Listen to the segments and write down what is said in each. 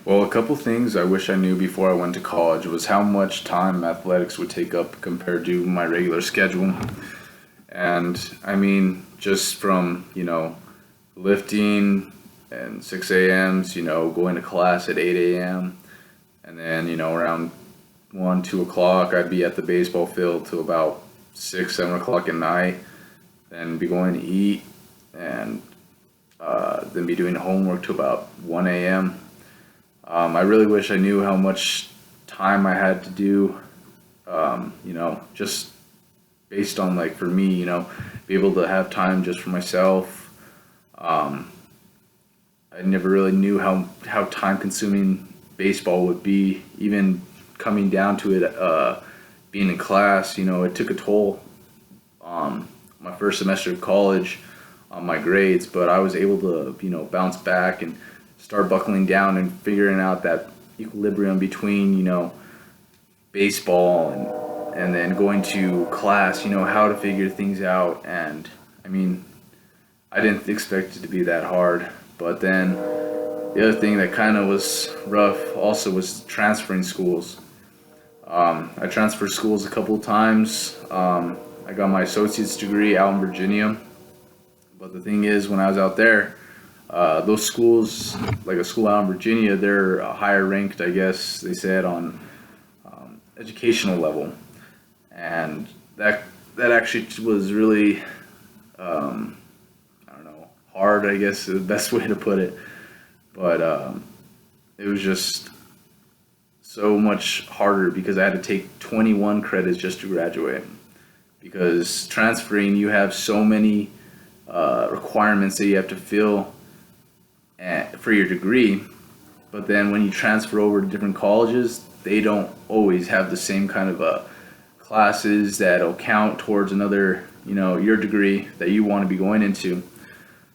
Well, a couple things I wish I knew before I went to college was how much time athletics would take up compared to my regular schedule. And I mean, just from, lifting and 6 a.m.s, going to class at 8 a.m. And then, around 1, 2 o'clock, I'd be at the baseball field till about 6, 7 o'clock at night. Then be going to eat and then be doing homework till about 1 a.m. I really wish I knew how much time I had to do, just based on like for me, be able to have time just for myself. Um, I never really knew how time consuming baseball would be, even coming down to it, being in class, it took a toll my first semester of college on my grades, but I was able to, bounce back and start buckling down and figuring out that equilibrium between, baseball and then going to class, how to figure things out. And I mean, I didn't expect it to be that hard. But then the other thing that kind of was rough also was transferring schools. I transferred schools a couple of times. I got my associate's degree out in Virginia. But the thing is, when I was out there, those schools, like a school out in Virginia, they're higher ranked, I guess they said, on educational level, and that actually was really, I don't know, hard. I guess is the best way to put it. But it was just so much harder because I had to take 21 credits just to graduate. Because transferring, you have so many requirements that you have to fill for your degree, but then when you transfer over to different colleges, they don't always have the same kind of classes that'll count towards another, your degree that you want to be going into.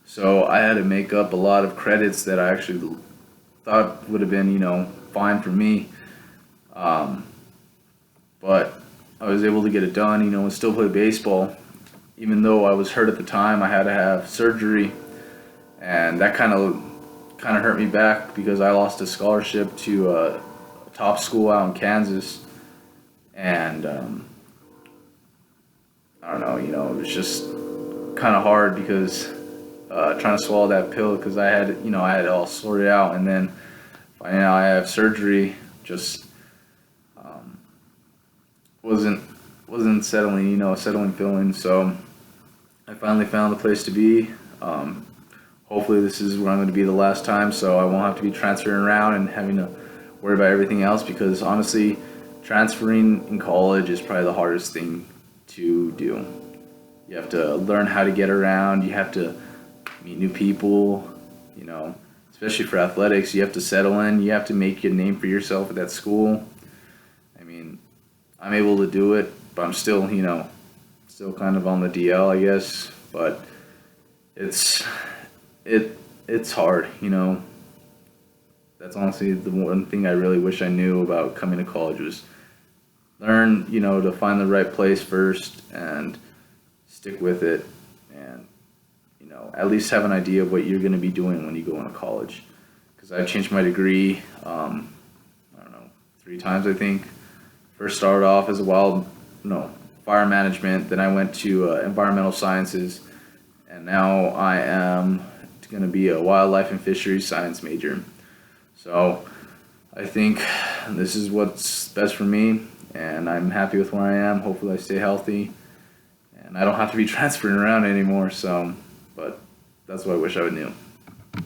So I had to make up a lot of credits that I actually thought would have been, fine for me. But I was able to get it done, and still play baseball. Even though I was hurt at the time, I had to have surgery, and that kind of hurt me back because I lost a scholarship to a top school out in Kansas, and I don't know, it was just kind of hard because trying to swallow that pill because I had it all sorted out, and then finding out I have surgery just um, wasn't settling, a settling feeling. So I finally found a place to be. Hopefully this is where I'm going to be the last time, so I won't have to be transferring around and having to worry about everything else, because honestly, transferring in college is probably the hardest thing to do. You have to learn how to get around, you have to meet new people, especially for athletics, you have to settle in, you have to make a name for yourself at that school. I mean, I'm able to do it, but I'm still, still kind of on the DL, I guess, but it's it's hard, That's honestly the one thing I really wish I knew about coming to college was learn, to find the right place first and stick with it, and at least have an idea of what you're going to be doing when you go into college. Because I've changed my degree, I don't know, 3 times I think. First started off as a fire management, then I went to environmental sciences, and now I am going to be a wildlife and fisheries science major. So I think this is what's best for me, and I'm happy with where I am. Hopefully I stay healthy, and I don't have to be transferring around anymore. So, but that's what I wish I would knew.